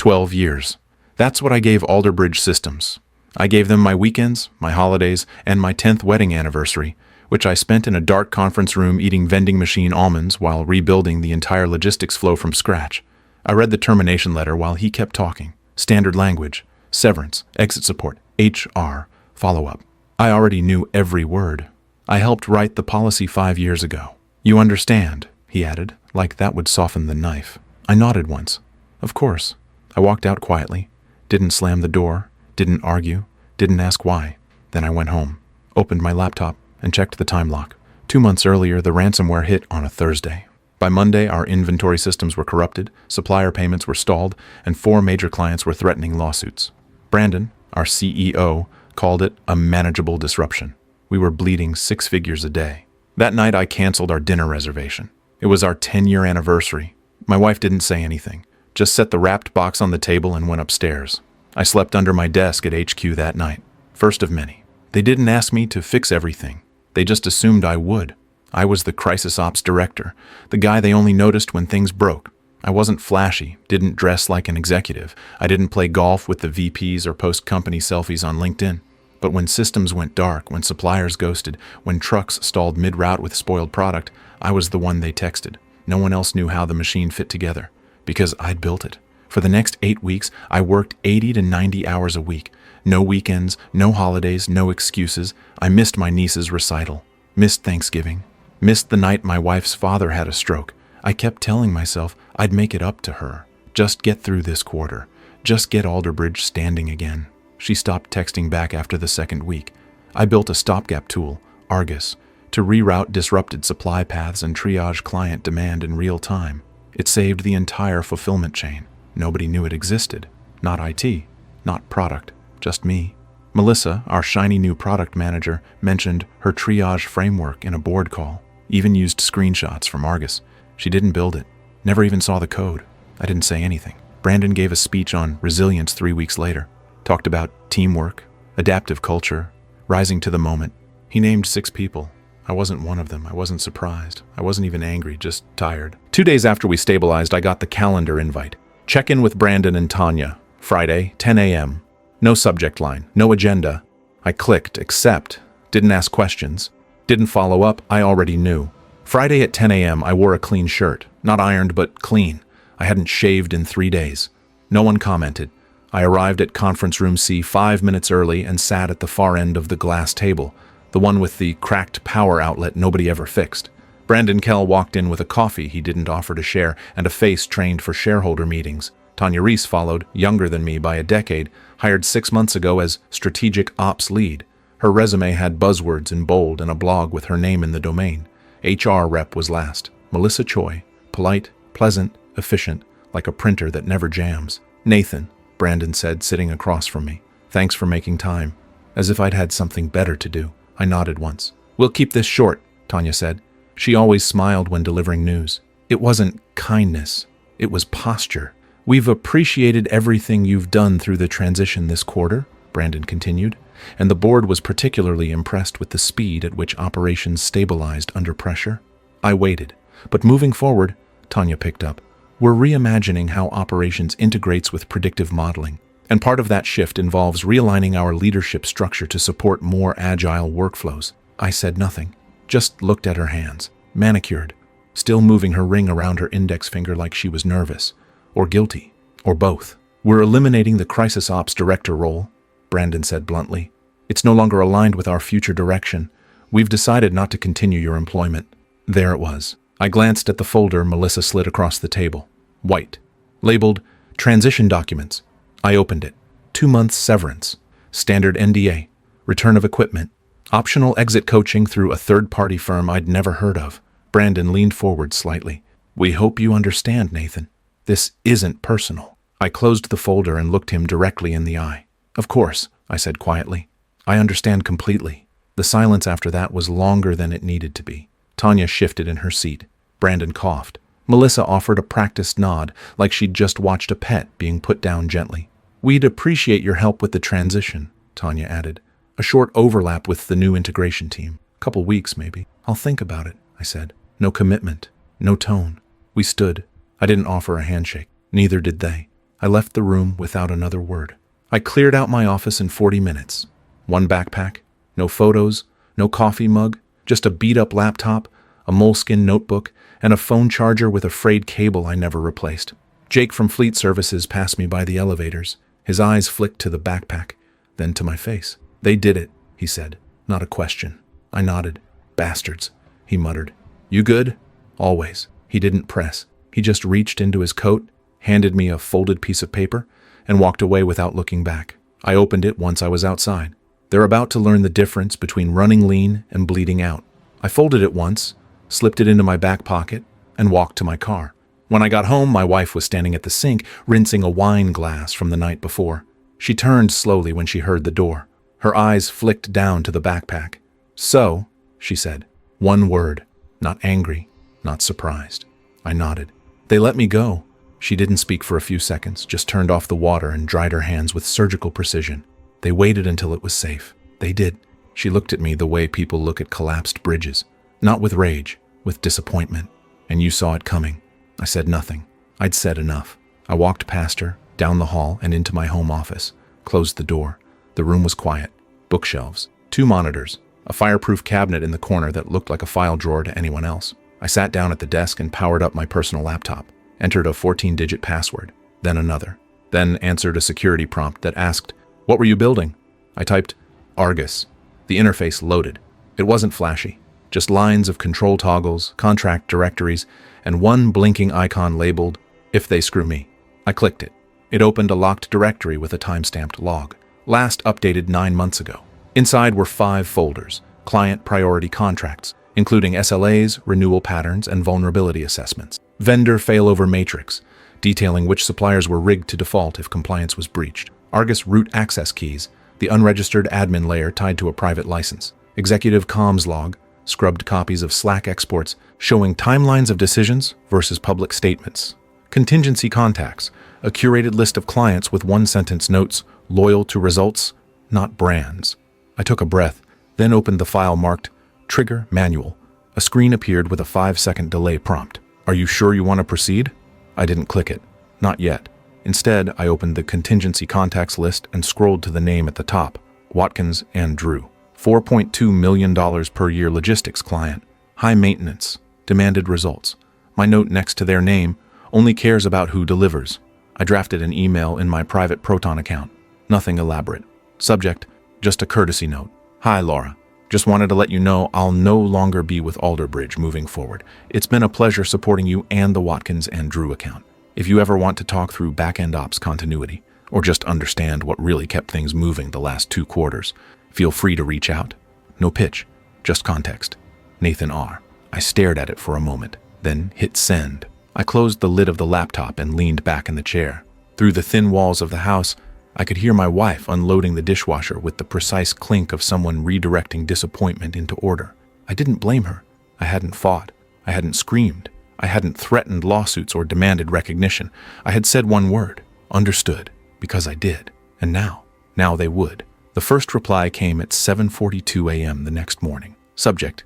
12 years. That's what I gave Alderbridge Systems. I gave them my weekends, my holidays, and my 10th wedding anniversary, which I spent in a dark conference room eating vending machine almonds while rebuilding the entire logistics flow from scratch. I read the termination letter while he kept talking. Standard language, severance, exit support, HR, follow-up. I already knew every word. I helped write the policy 5 years ago. You understand, he added, like that would soften the knife. I nodded once. Of course. I walked out quietly, didn't slam the door, didn't argue, didn't ask why. Then I went home, opened my laptop, and checked the time lock. 2 months earlier, the ransomware hit on a Thursday. By Monday, our inventory systems were corrupted, supplier payments were stalled, and 4 major clients were threatening lawsuits. Brandon, our CEO, called it a manageable disruption. We were bleeding 6 figures a day. That night, I canceled our dinner reservation. It was our 10-year anniversary. My wife didn't say anything, just set the wrapped box on the table and went upstairs. I slept under my desk at HQ that night, first of many. They didn't ask me to fix everything. They just assumed I would. I was the crisis ops director, the guy they only noticed when things broke. I wasn't flashy, didn't dress like an executive. I didn't play golf with the VPs or post company selfies on LinkedIn. But when systems went dark, when suppliers ghosted, when trucks stalled mid-route with spoiled product, I was the one they texted. No one else knew how the machine fit together, because I'd built it. For the next 8 weeks, I worked 80 to 90 hours a week. No weekends, no holidays, no excuses. I missed my niece's recital, missed Thanksgiving, missed the night my wife's father had a stroke. I kept telling myself I'd make it up to her. Just get through this quarter. Just get Alderbridge standing again. She stopped texting back after the second week. I built a stopgap tool, Argus, to reroute disrupted supply paths and triage client demand in real time. It saved the entire fulfillment chain. Nobody knew it existed. Not IT, not product, just me. Melissa, our shiny new product manager, mentioned her triage framework in a board call, even used screenshots from Argus. She didn't build it, never even saw the code. I didn't say anything. Brandon gave a speech on resilience 3 weeks later. Talked about teamwork, adaptive culture, rising to the moment. He named 6 people. I wasn't one of them. I wasn't surprised. I wasn't even angry, just tired. 2 days after we stabilized, I got the calendar invite. Check in with Brandon and Tanya. Friday, 10 a.m. No subject line, no agenda. I clicked accept, didn't ask questions, didn't follow up. I already knew. Friday at 10 a.m. I wore a clean shirt, not ironed but clean. I hadn't shaved in 3 days. No one commented. I arrived at conference room C 5 minutes early and sat at the far end of the glass table, the one with the cracked power outlet nobody ever fixed. Brandon Kell walked in with a coffee he didn't offer to share and a face trained for shareholder meetings. Tanya Reese followed, younger than me by a decade, hired 6 months ago as strategic ops lead. Her resume had buzzwords in bold and a blog with her name in the domain. HR rep was last. Melissa Choi, polite, pleasant, efficient, like a printer that never jams. Nathan, Brandon said, sitting across from me. Thanks for making time. As if I'd had something better to do. I nodded once. We'll keep this short, Tanya said. She always smiled when delivering news. It wasn't kindness. It was posture. We've appreciated everything you've done through the transition this quarter, Brandon continued, and the board was particularly impressed with the speed at which operations stabilized under pressure. I waited. But moving forward, Tanya picked up. We're reimagining how operations integrates with predictive modeling, and part of that shift involves realigning our leadership structure to support more agile workflows. I said nothing, just looked at her hands, manicured, still moving her ring around her index finger like she was nervous, or guilty, or both. We're eliminating the crisis ops director role, Brandon said bluntly. It's no longer aligned with our future direction. We've decided not to continue your employment. There it was. I glanced at the folder Melissa slid across the table. White. Labeled Transition Documents. I opened it. 2 months severance. Standard NDA. Return of equipment. Optional exit coaching through a third-party firm I'd never heard of. Brandon leaned forward slightly. We hope you understand, Nathan. This isn't personal. I closed the folder and looked him directly in the eye. Of course, I said quietly. I understand completely. The silence after that was longer than it needed to be. Tanya shifted in her seat. Brandon coughed. Melissa offered a practiced nod, like she'd just watched a pet being put down gently. We'd appreciate your help with the transition, Tanya added. A short overlap with the new integration team. Couple weeks, maybe. I'll think about it, I said. No commitment. No tone. We stood. I didn't offer a handshake. Neither did they. I left the room without another word. I cleared out my office in 40 minutes. One backpack, no photos, no coffee mug, just a beat-up laptop, a moleskin notebook, and a phone charger with a frayed cable I never replaced. Jake from Fleet Services passed me by the elevators. His eyes flicked to the backpack, then to my face. "They did it," he said. Not a question. I nodded. "Bastards," he muttered. "You good?" "Always." He didn't press. He just reached into his coat, handed me a folded piece of paper, and walked away without looking back. I opened it once I was outside. They're about to learn the difference between running lean and bleeding out. I folded it once, slipped it into my back pocket, and walked to my car. When I got home, my wife was standing at the sink, rinsing a wine glass from the night before. She turned slowly when she heard the door. Her eyes flicked down to the backpack. "So," she said. One word. Not angry, not surprised. I nodded. "They let me go." She didn't speak for a few seconds, just turned off the water and dried her hands with surgical precision. "They waited until it was safe." "They did." She looked at me the way people look at collapsed bridges. Not with rage, with disappointment. "And you saw it coming." I said nothing. I'd said enough. I walked past her, down the hall and into my home office, closed the door. The room was quiet. Bookshelves, 2 monitors, a fireproof cabinet in the corner that looked like a file drawer to anyone else. I sat down at the desk and powered up my personal laptop, entered a 14-digit password, then another, then answered a security prompt that asked, "What were you building?" I typed, "Argus." The interface loaded. It wasn't flashy, just lines of control toggles, contract directories, and one blinking icon labeled, "If they screw me." I clicked it. It opened a locked directory with a time-stamped log. Last updated 9 months ago. Inside were 5 folders, client priority contracts, including SLAs, renewal patterns, and vulnerability assessments. Vendor failover matrix, detailing which suppliers were rigged to default if compliance was breached. Argus root access keys, the unregistered admin layer tied to a private license. Executive comms log, scrubbed copies of Slack exports showing timelines of decisions versus public statements. Contingency contacts, a curated list of clients with 1-sentence notes, loyal to results, not brands. I took a breath, then opened the file marked Trigger Manual. A screen appeared with a 5-second delay prompt. "Are you sure you want to proceed?" I didn't click it. Not yet. Instead, I opened the contingency contacts list and scrolled to the name at the top, Watkins and Drew. $4.2 million per year logistics client. High maintenance. Demanded results. My note next to their name only cares about who delivers. I drafted an email in my private Proton account. Nothing elaborate. Subject, just a courtesy note. "Hi, Laura. Just wanted to let you know I'll no longer be with Alderbridge moving forward. It's been a pleasure supporting you and the Watkins and Drew account. If you ever want to talk through back-end ops continuity, or just understand what really kept things moving the last 2 quarters, feel free to reach out. No pitch, just context. Nathan R." I stared at it for a moment, then hit send. I closed the lid of the laptop and leaned back in the chair. Through the thin walls of the house, I could hear my wife unloading the dishwasher with the precise clink of someone redirecting disappointment into order. I didn't blame her. I hadn't fought. I hadn't screamed. I hadn't threatened lawsuits or demanded recognition. I had said one word, understood, because I did. And now they would. The first reply came at 7:42 a.m. the next morning. Subject,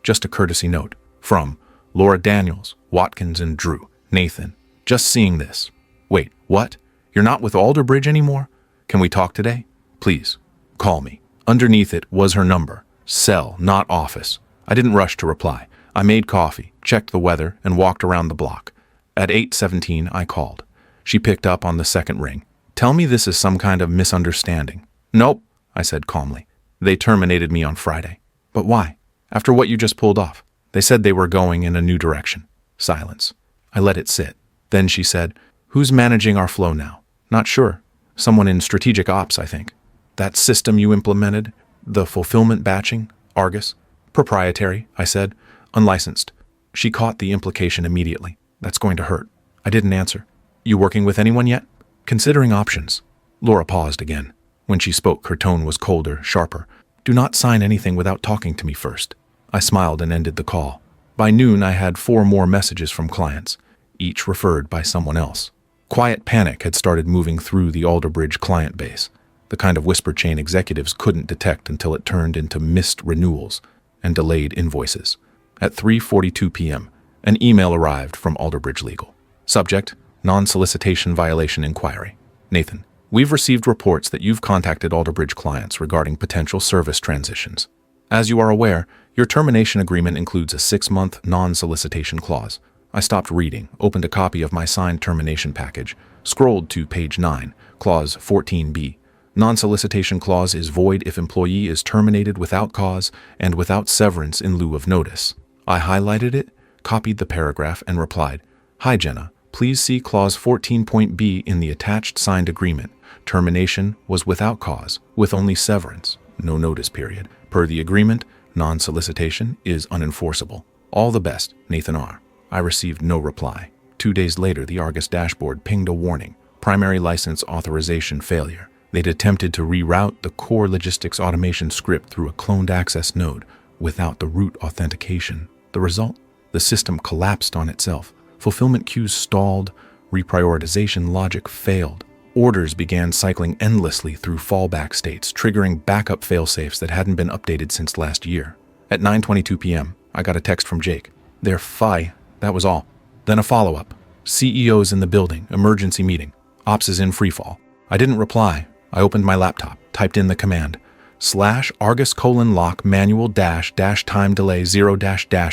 just a courtesy note. From Laura Daniels, Watkins and Drew. Nathan, just seeing this. Wait, what? You're not with Alderbridge anymore? Can we talk today? Please, call me. Underneath it was her number. Cell, not office. I didn't rush to reply. I made coffee, checked the weather, and walked around the block. At 8:17, I called. She picked up on the second ring. "Tell me this is some kind of misunderstanding." "Nope," I said calmly. "They terminated me on Friday." "But why? After what you just pulled off?" "They said they were going in a new direction." Silence. I let it sit. Then she said, "Who's managing our flow now?" "Not sure. Someone in strategic ops, I think." "That system you implemented? The fulfillment batching? Argus?" "Proprietary," I said. "Unlicensed." She caught the implication immediately. "That's going to hurt." I didn't answer. "You working with anyone yet?" "Considering options." Laura paused again. When she spoke, her tone was colder, sharper. "Do not sign anything without talking to me first." I smiled and ended the call. By noon, I had 4 more messages from clients, each referred by someone else. Quiet panic had started moving through the Alderbridge client base, the kind of whisper chain executives couldn't detect until it turned into missed renewals and delayed invoices. At 3:42 p.m., an email arrived from Alderbridge Legal. Subject, Non-solicitation violation inquiry. Nathan, we've received reports that you've contacted Alderbridge clients regarding potential service transitions. As you are aware, your termination agreement includes a 6-month non-solicitation clause. I stopped reading, opened a copy of my signed termination package, scrolled to page 9, clause 14b. Non-solicitation clause is void if employee is terminated without cause and without severance in lieu of notice. I highlighted it, copied the paragraph, and replied, "Hi Jenna, please see clause 14.b in the attached signed agreement. Termination was without cause, with only severance, no notice period. Per the agreement, non-solicitation is unenforceable. All the best, Nathan R." I received no reply. 2 days later, the Argus dashboard pinged a warning: primary license authorization failure. They'd attempted to reroute the core logistics automation script through a cloned access node without the root authentication. The result? The system collapsed on itself. Fulfillment queues stalled, reprioritization logic failed. Orders began cycling endlessly through fallback states, triggering backup failsafes that hadn't been updated since last year. At 9:22 p.m., I got a text from Jake. "They're fi." That was all. Then a follow-up. "CEO's in the building, emergency meeting. Ops is in freefall." I didn't reply. I opened my laptop, typed in the command, /Argus:/lock manual dash time delay 0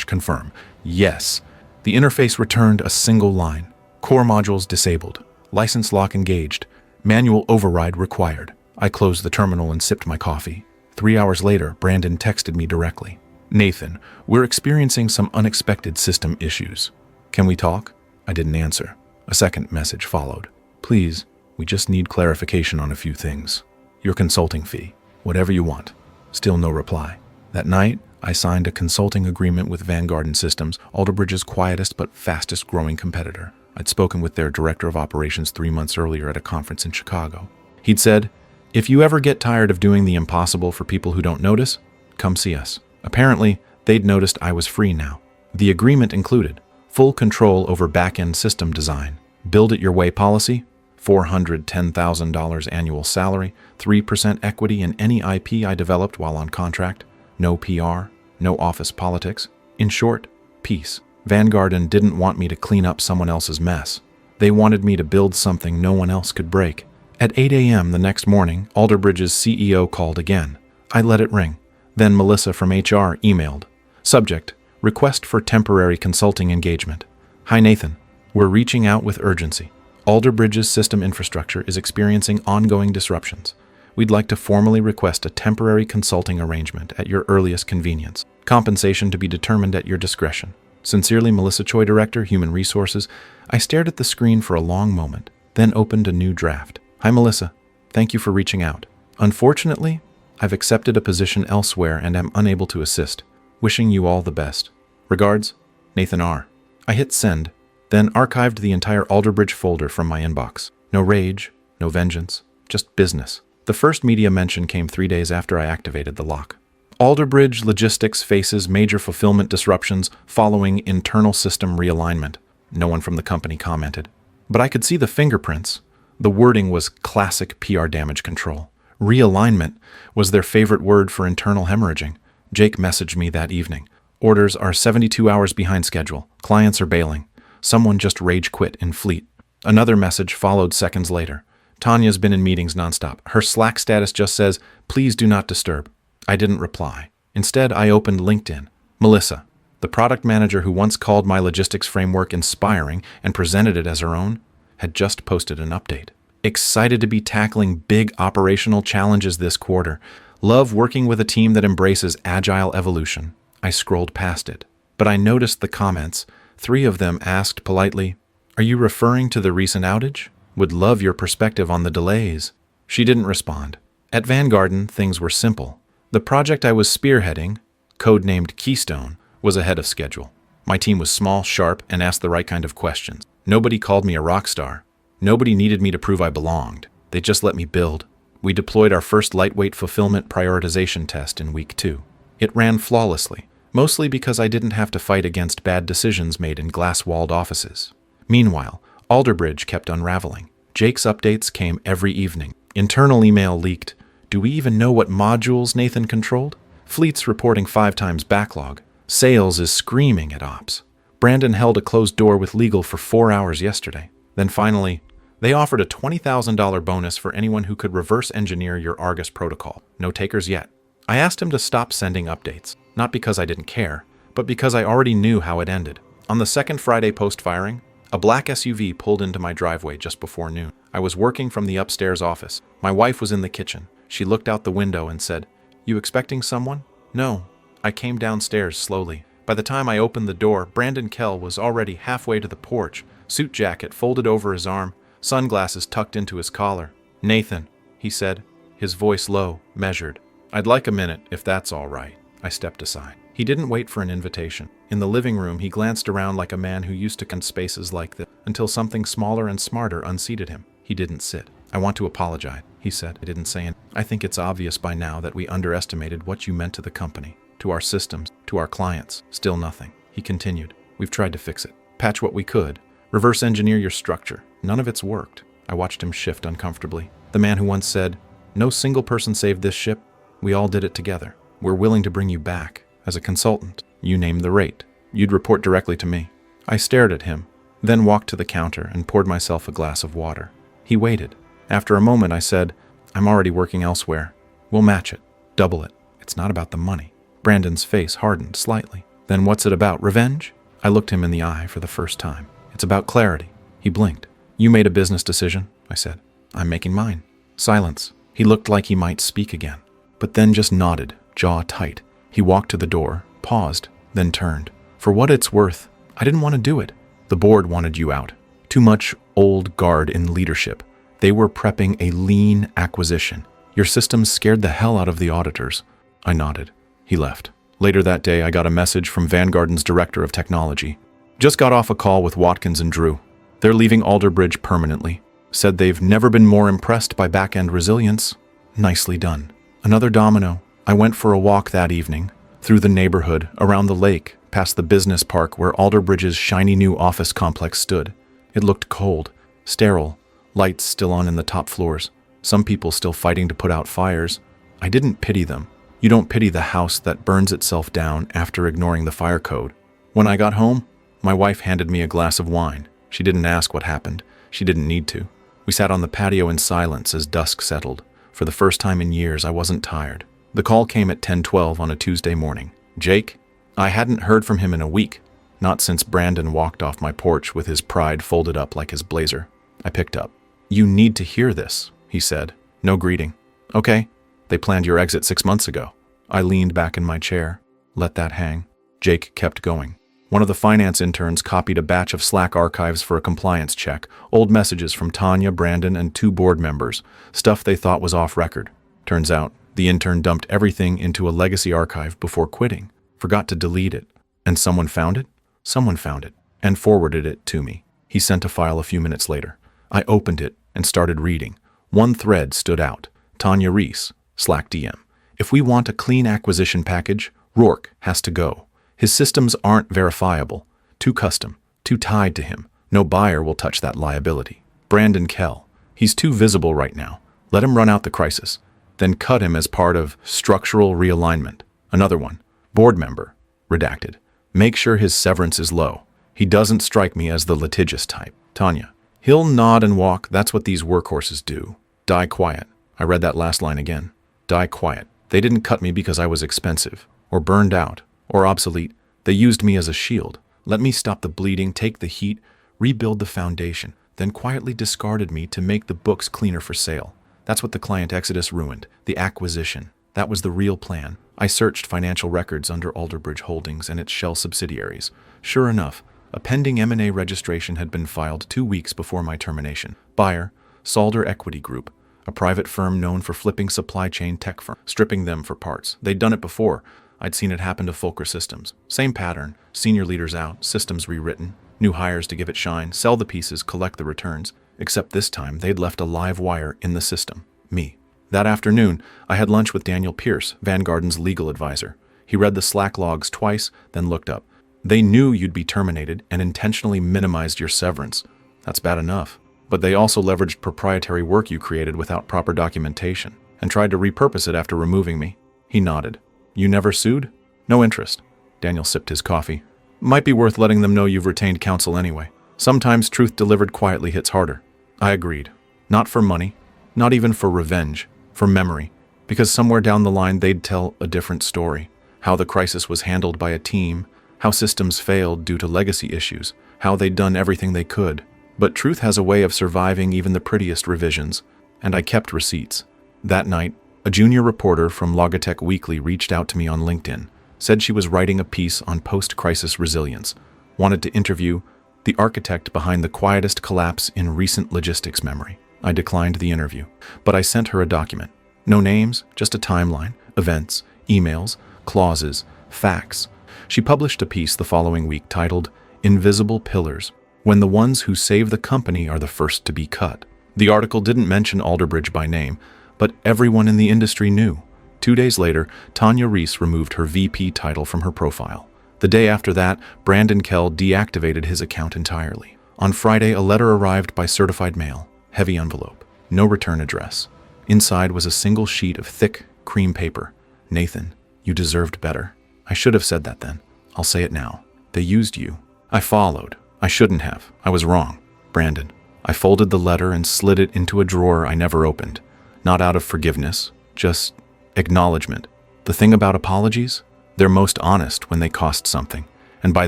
confirm. Yes. The interface returned a single line. Core modules disabled. License lock engaged. Manual override required. I closed the terminal and sipped my coffee. 3 hours later, Brandon texted me directly. "Nathan, we're experiencing some unexpected system issues. Can we talk?" I didn't answer. A second message followed. "Please, we just need clarification on a few things. Your consulting fee, whatever you want." Still no reply. That night, I signed a consulting agreement with Vanguard Systems, Alderbridge's quietest but fastest growing competitor. I'd spoken with their director of operations 3 months earlier at a conference in Chicago. He'd said, "If you ever get tired of doing the impossible for people who don't notice, come see us." Apparently, they'd noticed I was free now. The agreement included full control over back-end system design, build-it-your-way policy, $410,000 annual salary, 3% equity in any IP I developed while on contract, no PR, no office politics. In short, peace. Vanguard didn't want me to clean up someone else's mess. They wanted me to build something no one else could break. At 8 a.m. the next morning, Alderbridge's CEO called again. I let it ring. Then Melissa from HR emailed. Subject: request for temporary consulting engagement. "Hi Nathan, we're reaching out with urgency. Alderbridge's system infrastructure is experiencing ongoing disruptions. We'd like to formally request a temporary consulting arrangement at your earliest convenience. Compensation to be determined at your discretion. Sincerely, Melissa Choi, Director, Human Resources." I stared at the screen for a long moment, then opened a new draft. "Hi Melissa, thank you for reaching out. Unfortunately, I've accepted a position elsewhere and am unable to assist. Wishing you all the best. Regards, Nathan R." I hit send, then archived the entire Alderbridge folder from my inbox. No rage, no vengeance, just business. The first media mention came 3 days after I activated the lock. Alderbridge Logistics faces major fulfillment disruptions following internal system realignment. No one from the company commented. But I could see the fingerprints. The wording was classic PR damage control. Realignment was their favorite word for internal hemorrhaging. Jake messaged me that evening. "Orders are 72 hours behind schedule. Clients are bailing. Someone just rage quit in Fleet." Another message followed seconds later. "Tanya's been in meetings nonstop. Her Slack status just says, 'Please do not disturb.'" I didn't reply. Instead, I opened LinkedIn. Melissa, the product manager who once called my logistics framework inspiring and presented it as her own, had just posted an update. "Excited to be tackling big operational challenges this quarter. Love working with a team that embraces agile evolution." I scrolled past it, but I noticed the comments. 3 of them asked politely, "Are you referring to the recent outage? Would love your perspective on the delays." She didn't respond. At Vanguard, things were simple. The project I was spearheading, codenamed Keystone, was ahead of schedule. My team was small, sharp, and asked the right kind of questions. Nobody called me a rock star. Nobody needed me to prove I belonged. They just let me build. We deployed our first lightweight fulfillment prioritization test in week 2. It ran flawlessly, mostly because I didn't have to fight against bad decisions made in glass-walled offices. Meanwhile, Alderbridge kept unraveling. Jake's updates came every evening. Internal email leaked. Do we even know what modules Nathan controlled? Fleet's reporting 5 times backlog. Sales is screaming at ops. Brandon held a closed door with legal for 4 hours yesterday. Then finally, they offered a $20,000 bonus for anyone who could reverse engineer your Argus protocol. No takers yet. I asked him to stop sending updates, not because I didn't care, but because I already knew how it ended. On the second Friday post-firing, a black SUV pulled into my driveway just before noon. I was working from the upstairs office. My wife was in the kitchen. She looked out the window and said, "You expecting someone?" "No." I came downstairs slowly. By the time I opened the door, Brandon Kell was already halfway to the porch, suit jacket folded over his arm, sunglasses tucked into his collar. "Nathan," he said, his voice low, measured. "I'd like a minute, if that's all right." I stepped aside. He didn't wait for an invitation. In the living room, he glanced around like a man who used to count spaces like this, until something smaller and smarter unseated him. He didn't sit. "I want to apologize," he said. I didn't say anything. "I think it's obvious by now that we underestimated what you meant to the company, to our systems, to our clients." Still nothing. He continued. "We've tried to fix it. Patch what we could. Reverse engineer your structure. None of it's worked." I watched him shift uncomfortably. The man who once said, "No single person saved this ship. We all did it together. We're willing to bring you back. As a consultant, you named the rate. You'd report directly to me." I stared at him, then walked to the counter and poured myself a glass of water. He waited. After a moment, I said, "I'm already working elsewhere. We'll match it. Double it. It's not about the money." Brandon's face hardened slightly. "Then what's it about? Revenge?" I looked him in the eye for the first time. "It's about clarity." He blinked. "You made a business decision," I said. "I'm making mine." Silence. He looked like he might speak again, but then just nodded, jaw tight. He walked to the door, paused, then turned. "For what it's worth, I didn't want to do it. The board wanted you out. Too much old guard in leadership. They were prepping a lean acquisition. Your systems scared the hell out of the auditors." I nodded. He left. Later that day, I got a message from Vanguard's director of technology. "Just got off a call with Watkins and Drew. They're leaving Alderbridge permanently. Said they've never been more impressed by back-end resilience." Nicely done. Another domino. I went for a walk that evening, through the neighborhood, around the lake, past the business park where Alderbridge's shiny new office complex stood. It looked cold, sterile, lights still on in the top floors, some people still fighting to put out fires. I didn't pity them. You don't pity the house that burns itself down after ignoring the fire code. When I got home, my wife handed me a glass of wine. She didn't ask what happened. She didn't need to. We sat on the patio in silence as dusk settled. For the first time in years, I wasn't tired. The call came at 10:12 on a Tuesday morning. "Jake?" I hadn't heard from him in a week, not since Brandon walked off my porch with his pride folded up like his blazer. I picked up. "You need to hear this," he said. No greeting. "Okay. They planned your exit 6 months ago." I leaned back in my chair. Let that hang. Jake kept going. One of the finance interns copied a batch of Slack archives for a compliance check, old messages from Tanya, Brandon, and 2 board members, stuff they thought was off record. Turns out, the intern dumped everything into a legacy archive before quitting, forgot to delete it. And someone found it? Someone found it, and forwarded it to me. He sent a file a few minutes later. I opened it and started reading. One thread stood out. Tanya Reese, Slack DM. "If we want a clean acquisition package, Rourke has to go. His systems aren't verifiable. Too custom. Too tied to him. No buyer will touch that liability. Brandon Kell. He's too visible right now. Let him run out the crisis. Then cut him as part of structural realignment." Another one. "Board member. Redacted. Make sure his severance is low. He doesn't strike me as the litigious type." Tanya. "He'll nod and walk. That's what these workhorses do. Die quiet." I read that last line again. Die quiet. They didn't cut me because I was expensive, or burned out, or obsolete. They used me as a shield. Let me stop the bleeding, take the heat, rebuild the foundation, then quietly discarded me to make the books cleaner for sale. That's what the client exodus ruined, the acquisition. That was the real plan. I searched financial records under Alderbridge Holdings and its shell subsidiaries. Sure enough, a pending M&A registration had been filed 2 weeks before my termination. Buyer, Salder Equity Group, a private firm known for flipping supply chain tech firms, stripping them for parts. They'd done it before. I'd seen it happen to Fulcra Systems. Same pattern. Senior leaders out, systems rewritten, new hires to give it shine, sell the pieces, collect the returns. Except this time, they'd left a live wire in the system. Me. That afternoon, I had lunch with Daniel Pierce, Vanguard's legal advisor. He read the Slack logs twice, then looked up. "They knew you'd be terminated and intentionally minimized your severance. That's bad enough. But they also leveraged proprietary work you created without proper documentation and tried to repurpose it after removing me." He nodded. "You never sued?" "No interest." Daniel sipped his coffee. "Might be worth letting them know you've retained counsel anyway. Sometimes truth delivered quietly hits harder. I agreed. Not for money, not even for revenge, for memory, because somewhere down the line they'd tell a different story. How the crisis was handled by a team, how systems failed due to legacy issues, how they'd done everything they could. But truth has a way of surviving even the prettiest revisions, and I kept receipts. That night, a junior reporter from Logitech Weekly reached out to me on LinkedIn, said she was writing a piece on post-crisis resilience, wanted to interview the architect behind the quietest collapse in recent logistics memory. I declined the interview, but I sent her a document. No names, just a timeline, events, emails, clauses, facts. She published a piece the following week titled, "Invisible Pillars, When the Ones Who Save the Company Are the First to Be Cut." The article didn't mention Alderbridge by name, but everyone in the industry knew. 2 days later, Tanya Reese removed her VP title from her profile. The day after that, Brandon Kell deactivated his account entirely. On Friday, a letter arrived by certified mail, heavy envelope, no return address. Inside was a single sheet of thick, cream paper. "Nathan, you deserved better. I should have said that then. I'll say it now. They used you. I followed. I shouldn't have. I was wrong. Brandon." I folded the letter and slid it into a drawer I never opened. Not out of forgiveness, just acknowledgement. The thing about apologies? They're most honest when they cost something. And by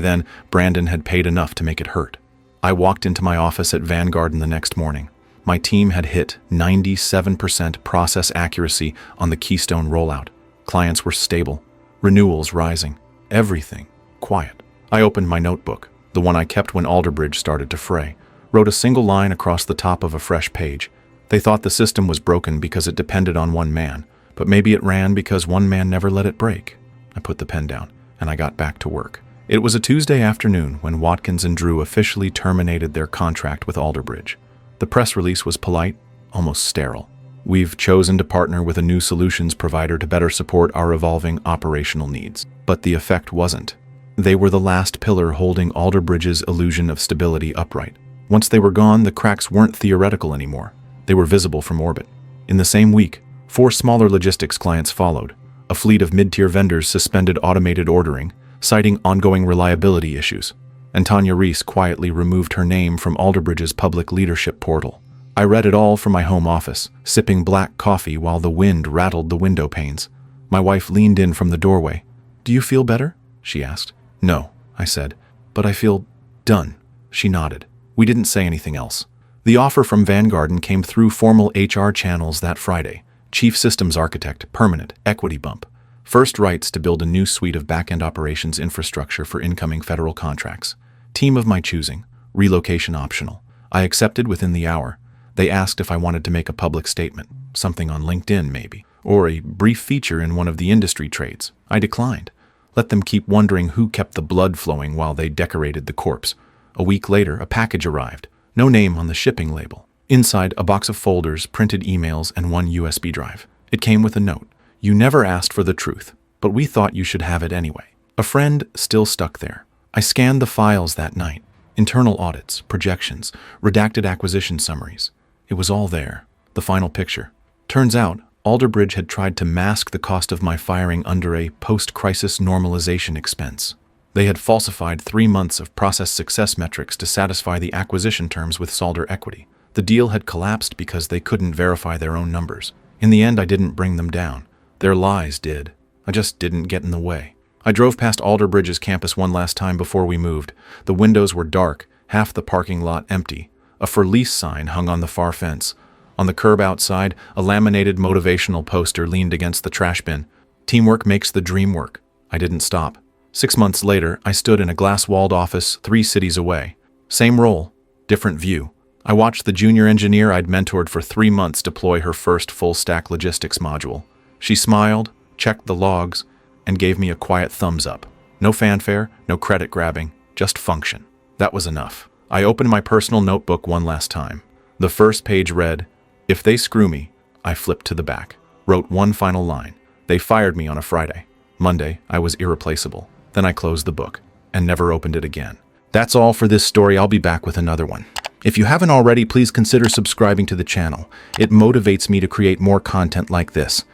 then, Brandon had paid enough to make it hurt. I walked into my office at Vanguard the next morning. My team had hit 97% process accuracy on the Keystone rollout. Clients were stable. Renewals rising. Everything quiet. I opened my notebook, the one I kept when Alderbridge started to fray. Wrote a single line across the top of a fresh page. They thought the system was broken because it depended on one man, but maybe it ran because one man never let it break. I put the pen down, and I got back to work. It was a Tuesday afternoon when Watkins and Drew officially terminated their contract with Alderbridge. The press release was polite, almost sterile. "We've chosen to partner with a new solutions provider to better support our evolving operational needs." But the effect wasn't. They were the last pillar holding Alderbridge's illusion of stability upright. Once they were gone, the cracks weren't theoretical anymore. They were visible from orbit. In the same week, 4 smaller logistics clients followed. A fleet of mid-tier vendors suspended automated ordering, citing ongoing reliability issues. And Tanya Reese quietly removed her name from Alderbridge's public leadership portal. I read it all from my home office, sipping black coffee while the wind rattled the window panes. My wife leaned in from the doorway. "Do you feel better?" she asked. "No," I said, "but I feel done." She nodded. We didn't say anything else. The offer from Vanguard came through formal HR channels that Friday. Chief Systems Architect, permanent, equity bump. First rights to build a new suite of back-end operations infrastructure for incoming federal contracts. Team of my choosing, relocation optional. I accepted within the hour. They asked if I wanted to make a public statement, something on LinkedIn maybe, or a brief feature in one of the industry trades. I declined. Let them keep wondering who kept the blood flowing while they decorated the corpse. A week later, a package arrived. No name on the shipping label. Inside, a box of folders, printed emails, and 1 USB drive. It came with a note. "You never asked for the truth, but we thought you should have it anyway." A friend still stuck there. I scanned the files that night. Internal audits, projections, redacted acquisition summaries. It was all there. The final picture. Turns out, Alderbridge had tried to mask the cost of my firing under a post-crisis normalization expense. They had falsified 3 months of process success metrics to satisfy the acquisition terms with Solder Equity. The deal had collapsed because they couldn't verify their own numbers. In the end, I didn't bring them down. Their lies did. I just didn't get in the way. I drove past Alderbridge's campus one last time before we moved. The windows were dark, half the parking lot empty. A for lease sign hung on the far fence. On the curb outside, a laminated motivational poster leaned against the trash bin. "Teamwork makes the dream work." I didn't stop. 6 months later, I stood in a glass-walled office 3 cities away. Same role, different view. I watched the junior engineer I'd mentored for 3 months deploy her first full-stack logistics module. She smiled, checked the logs, and gave me a quiet thumbs up. No fanfare, no credit grabbing, just function. That was enough. I opened my personal notebook one last time. The first page read, "If they screw me," I flipped to the back. Wrote one final line. They fired me on a Friday. Monday, I was irreplaceable. Then I closed the book and never opened it again. That's all for this story. I'll be back with another one. If you haven't already, please consider subscribing to the channel. It motivates me to create more content like this.